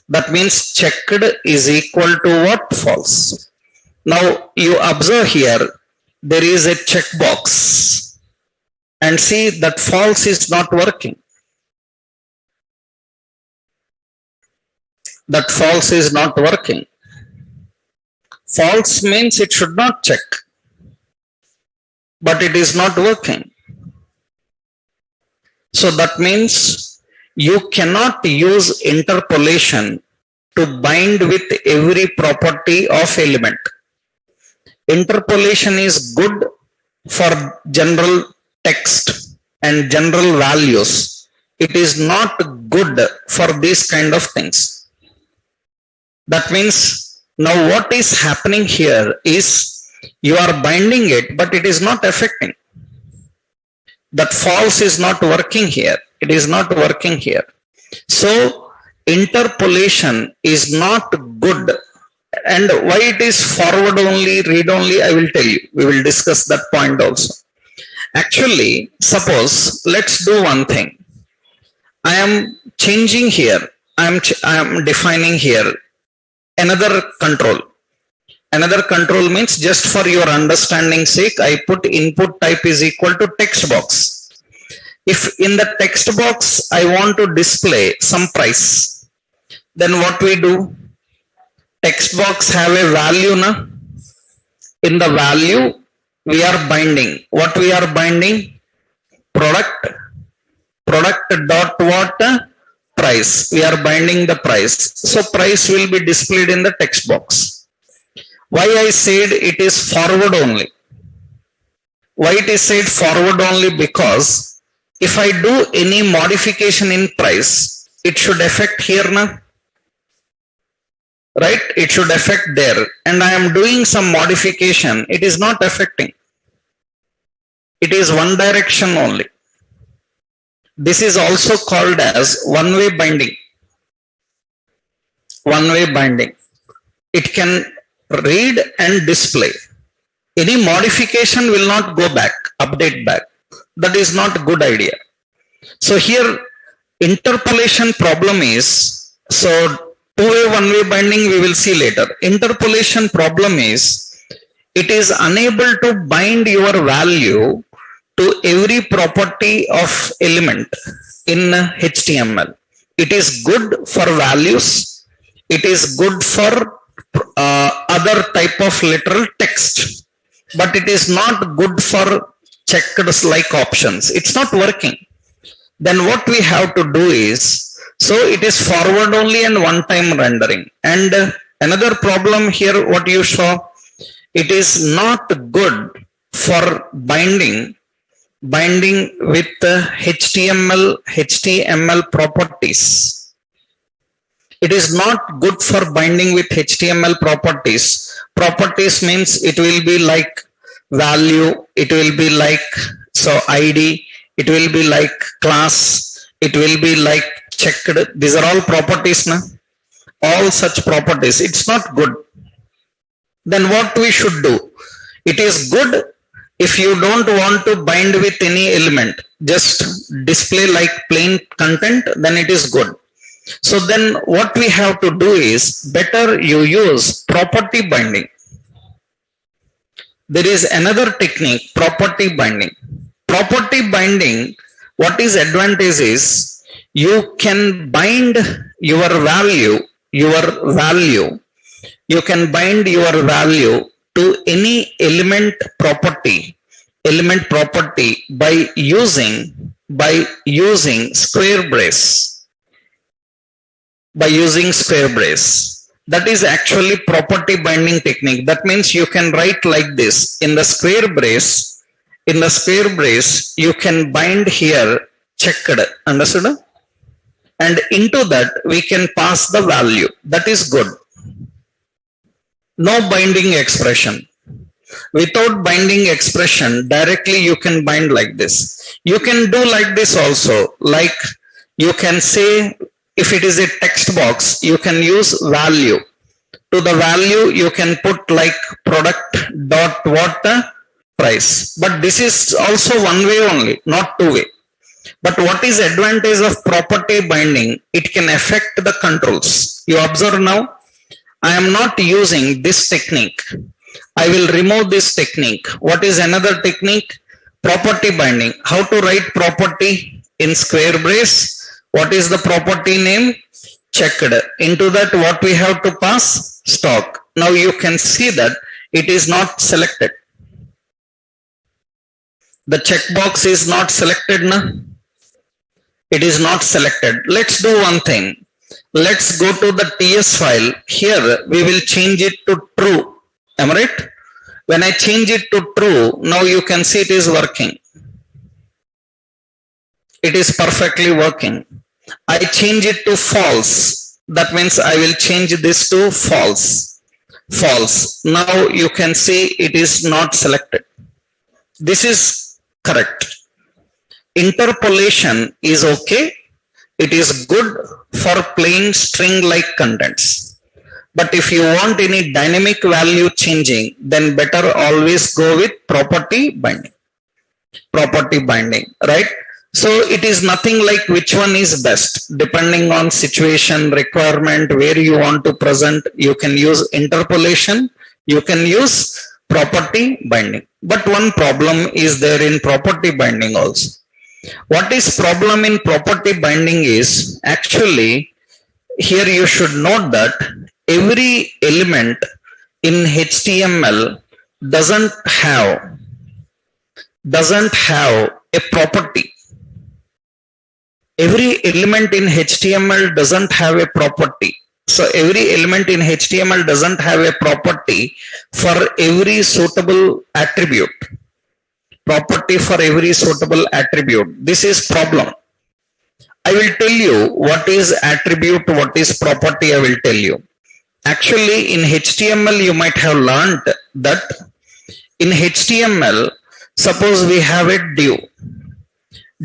That means checked is equal to what? False. Now you observe here, there is a checkbox, and see that false is not working. That false is not working. False means it should not check, but it is not working. So that means you cannot use interpolation to bind with every property of element. Interpolation is good for general text and general values. It is not good for these kind of things. That means now what is happening here is you are binding it, but it is not affecting. That false is not working here. It is not working here. So interpolation is not good. And why it is forward only, read only, I will tell you. We will discuss that point also. Actually, suppose, let's do one thing. I am changing here. I am defining here another control. Another control means, just for your understanding sake, I put input type is equal to text box. If in the text box I want to display some price, then what we do? Text box have a value, na? In the value we are binding. What we are binding? Product dot what? Price. We are binding the price. So price will be displayed in the text box. Why I said it is forward only? Why it is said forward only? Because if I do any modification in price, it should affect here, na? Right? It should affect there. And I am doing some modification. It is not affecting. It is one direction only. This is also called as one-way binding. One-way binding. It can read and display. Any modification will not go back, update back. That is not a good idea. So here interpolation problem is, so two-way, one-way binding we will see later. Interpolation problem is, it is unable to bind your value to every property of element in HTML. It is good for values. It is good for other type of literal text, but it is not good for checked like options. It's not working. Then what we have to do is, so it is forward only and one time rendering. And another problem here, what you saw, it is not good for binding with HTML properties. It is not good for binding with HTML properties. Properties means it will be like value, it will be like ID, it will be like class, it will be like checked. These are all properties now. All such properties. It's not good. Then what we should do? It is good if you don't want to bind with any element, just display like plain content, then it is good. So then what we have to do is, better you use property binding. There is another technique, property binding. Property binding, what is advantage is, you can bind your value, you can bind your value to any element property by using square brace. That is actually property binding technique. That means you can write like this. In the square brace, you can bind here checked. Understood? And into that we can pass the value. That is good. No binding expression. Without binding expression, directly you can bind like this. You can do like this also. Like you can say, if it is a text box, you can use value. To the value, you can put like product dot what price. But this is also one way only, not two way. But what is advantage of property binding? It can affect the controls. You observe now, I am not using this technique. I will remove this technique. What is another technique? Property binding. How to write property in square brace? What is the property name? Checked. Into that what we have to pass? Stock. Now you can see that it is not selected. The checkbox is not selected now. It is not selected. Let's do one thing. Let's go to the TS file. Here we will change it to true. Am I right? When I change it to true, now you can see it is working. It is perfectly working. I change it to false. That means I will change this to false. False. Now you can see it is not selected. This is correct. Interpolation is okay. It is good for plain string like contents. But if you want any dynamic value changing, then better always go with property binding. Property binding, right? So it is nothing like which one is best. Depending on situation, requirement, where you want to present, you can use interpolation, you can use property binding. But one problem is there in property binding also. What is problem in property binding is, actually here you should note that every element in HTML doesn't have a property. Every element in HTML doesn't have a property. So every element in HTML doesn't have a property for every suitable attribute. Property for every suitable attribute. This is problem. I will tell you what is attribute, what is property, I will tell you. Actually in HTML you might have learned that in HTML, suppose we have a div.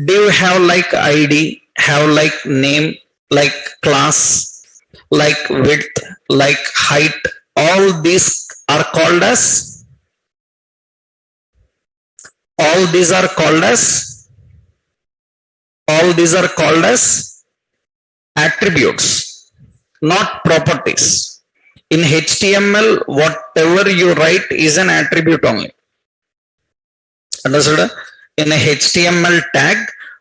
Div have like ID, have like name, like class, like width, like height. All these are called as attributes, not properties. In HTML, whatever you write is an attribute only. Understood? In a HTML tag,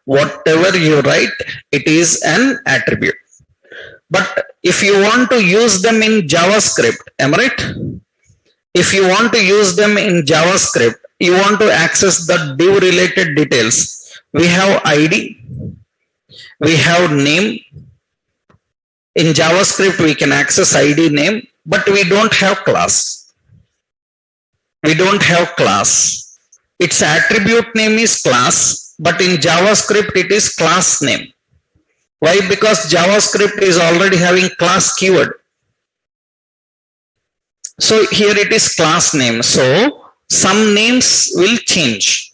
whatever you write, it is an attribute. But if you want to use them in JavaScript, am I right? If you want to use them in JavaScript, you want to access the div related details. We have ID, we have name. In JavaScript we can access ID, name, but we don't have class. We don't have class. Its attribute name is class, but in JavaScript it is class name. Why? Because JavaScript is already having class keyword. So here it is class name. So some names will change.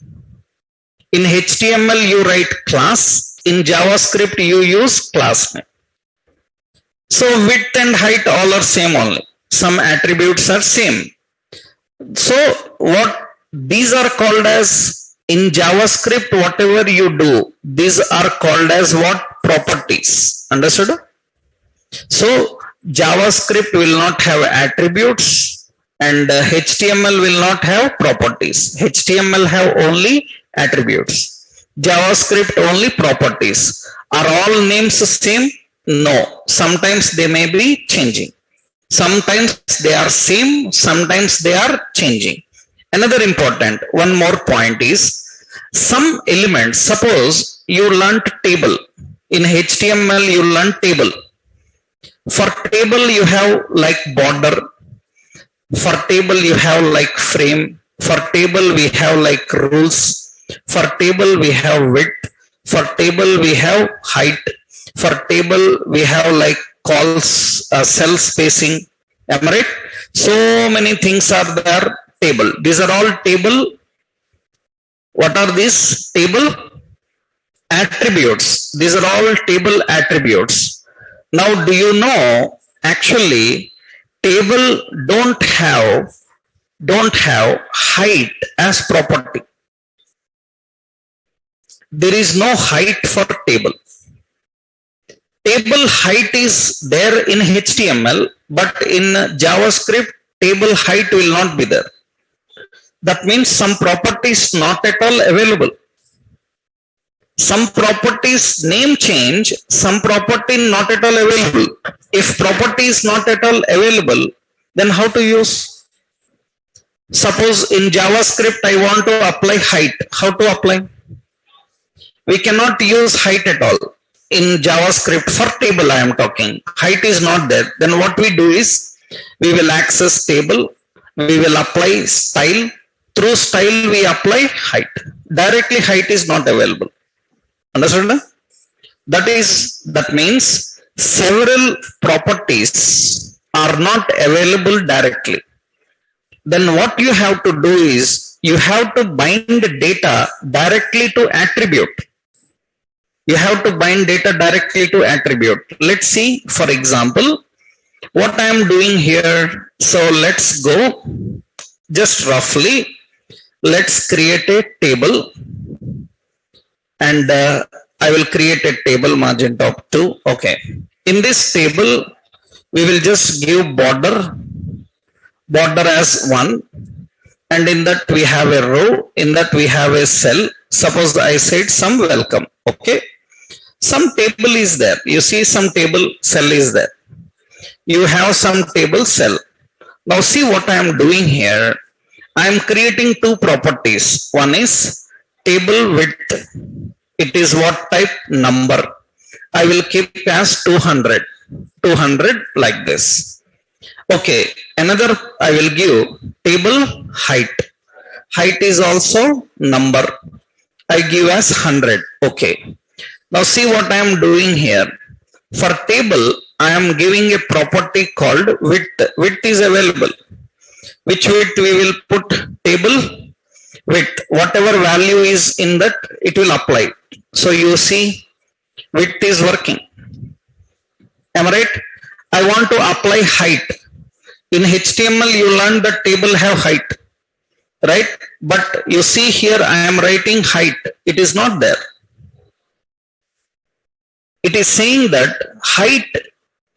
In HTML you write class, in JavaScript you use class name. So width and height all are same only. Some attributes are same. So what these are called as, in JavaScript whatever you do, these are called as what? Properties. Understood? So JavaScript will not have attributes and HTML will not have properties. HTML have only attributes. JavaScript only properties. Are all names same? No. Sometimes they may be changing. Sometimes they are same, sometimes they are changing. Another important, one more point is, some elements, suppose you learnt table. In HTML you learn table. For table you have like border. For table you have like frame. For table we have like rules. For table we have width. For table we have height. For table we have like calls, cell spacing. Am I right? So many things are there. Table. These are all table. What are these? Table attributes. These are all table attributes. Now do you know, actually table don't have height as property. There is no height for table. Table height is there in HTML, but in JavaScript table height will not be there. That means some properties not at all available. Some properties name change, some property not at all available. If property is not at all available, then how to use? Suppose in JavaScript I want to apply height. How to apply? We cannot use height at all. In JavaScript, for table I am talking, height is not there. Then what we do is, we will access table, we will apply style. Through style we apply height. Directly height is not available. Understood? That means several properties are not available directly. Then what you have to do is, you have to bind data directly to attribute. You have to bind data directly to attribute. Let's see, for example, what I am doing here. So let's go, just roughly, let's create a table, and I will create a table margin top 2. Okay. In this table, we will just give border as 1, and in that we have a row, in that we have a cell. Suppose I said some welcome. Okay. Some table is there. You see some table cell is there. You have some table cell. Now see what I am doing here. I am creating two properties. One is table width. It is what type? Number. I will keep as 200. 200 like this. Okay. Another I will give table height. Height is also number. I give as 100. Okay. Now see what I am doing here. For table, I am giving a property called width. Width is available. Which width we will put? Table width. Whatever value is in that, it will apply. So you see, width is working. Am I right? I want to apply height. In HTML, you learn that table have height. Right? But you see here, I am writing height. It is not there. It is saying that height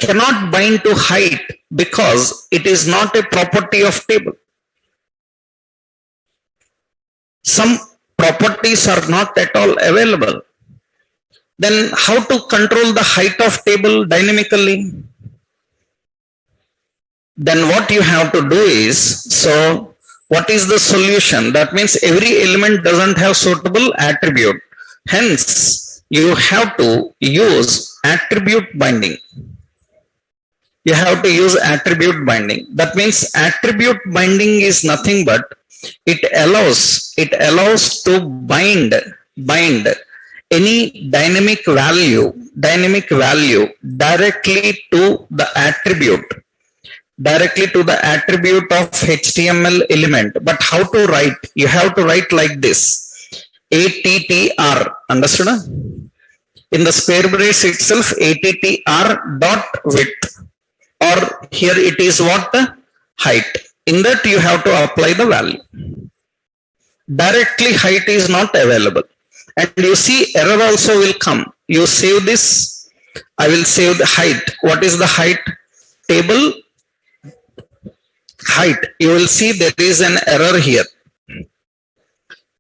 cannot bind to height because it is not a property of table. Some properties are not at all available. Then how to control the height of table dynamically? Then what you have to do is, so What is the solution? That means every element doesn't have suitable attribute. Hence, you have to use attribute binding. You have to use attribute binding. That means attribute binding is nothing but it allows to bind any dynamic value directly to the attribute of HTML element. But how to write? You have to write like this: attr, understood? In the square brace itself, attr dot width, or here it is what? Height. In that you have to apply the value. Directly height is not available. And you see error also will come. You save this. I will save the height. What is the height? Table height. You will see there is an error here.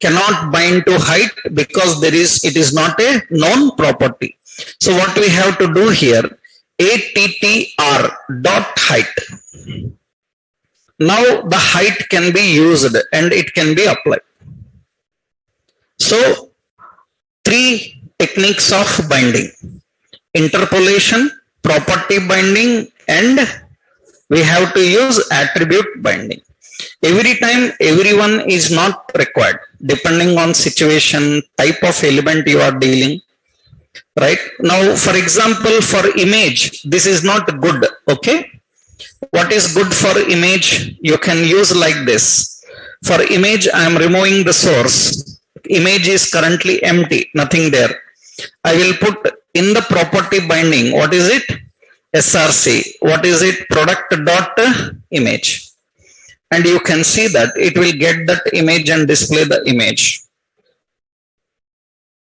Cannot bind to height because it is not a known property. So what we have to do here, attr dot height. Now the height can be used and it can be applied. So 3 techniques of binding: interpolation, property binding, and we have to use attribute binding. Every time, everyone is not required, depending on situation, type of element you are dealing. Right now, for example, for image, this is not good. Okay, what is good for image? You can use like this. For image, I am removing the source. Image is currently empty, nothing there. I will put in the property binding. What is it? src. What is it? Product dot image. And you can see that it will get that image and display the image.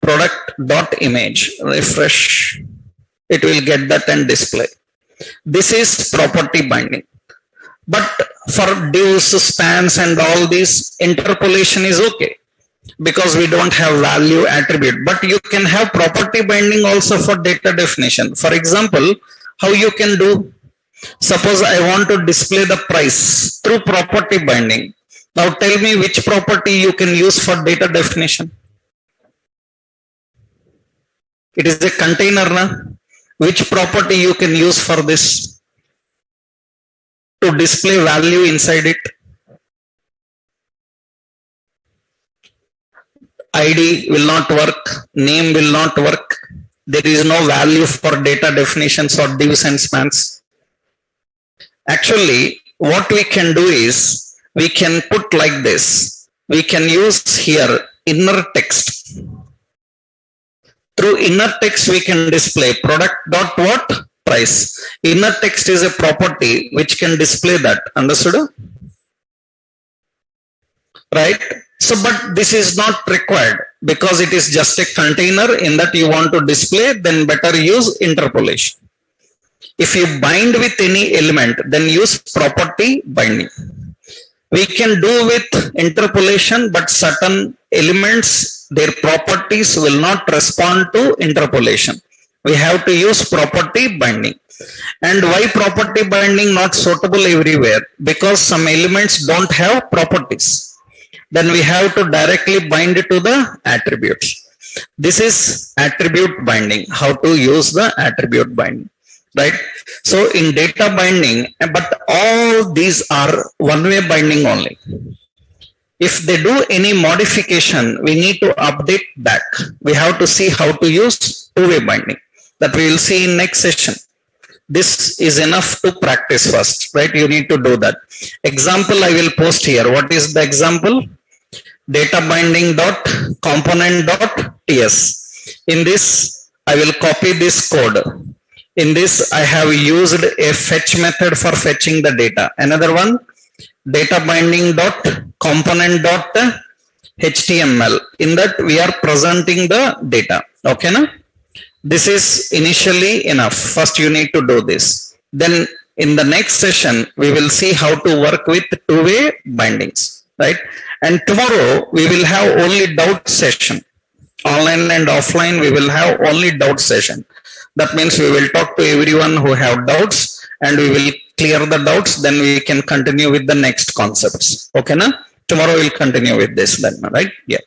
Product dot image. Refresh. It will get that and display. This is property binding. But for divs, spans, and all this, interpolation is okay, because we don't have value attribute. But you can have property binding also for data definition. For example, how you can do? Suppose I want to display the price through property binding. Now tell me which property you can use for data definition. It is a container, na? Which property you can use for this to display value inside it? ID will not work, name will not work. There is no value for data definitions or divs and spans. Actually, what we can do is, we can put like this. We can use here inner text. Through inner text, we can display product dot what? Price. Inner text is a property which can display that. Understood? Right? So, but this is not required because it is just a container in that you want to display, then better use interpolation. If you bind with any element, then use property binding. We can do with interpolation, but certain elements, their properties will not respond to interpolation. We have to use property binding. And why property binding not suitable everywhere? Because some elements don't have properties. Then we have to directly bind it to the attributes. This is attribute binding, how to use the attribute binding, right? So in data binding, but all these are one-way binding only. If they do any modification, we need to update back. We have to see how to use two-way binding. That we will see in next session. This is enough to practice first, right? You need to do that. Example I will post here. What is the example? Data binding dot component dot ts. In this, I will copy this code. In this, I have used a fetch method for fetching the data. Another one, data binding dot component dot html. In that, we are presenting the data. Okay, na? This is initially enough. First, you need to do this. Then, in the next session, we will see how to work with two-way bindings, right? And tomorrow, we will have only doubt session. Online and offline, we will have only doubt session. That means we will talk to everyone who have doubts and we will clear the doubts, then we can continue with the next concepts. Okay, na? Tomorrow we'll continue with this then, right? Yeah.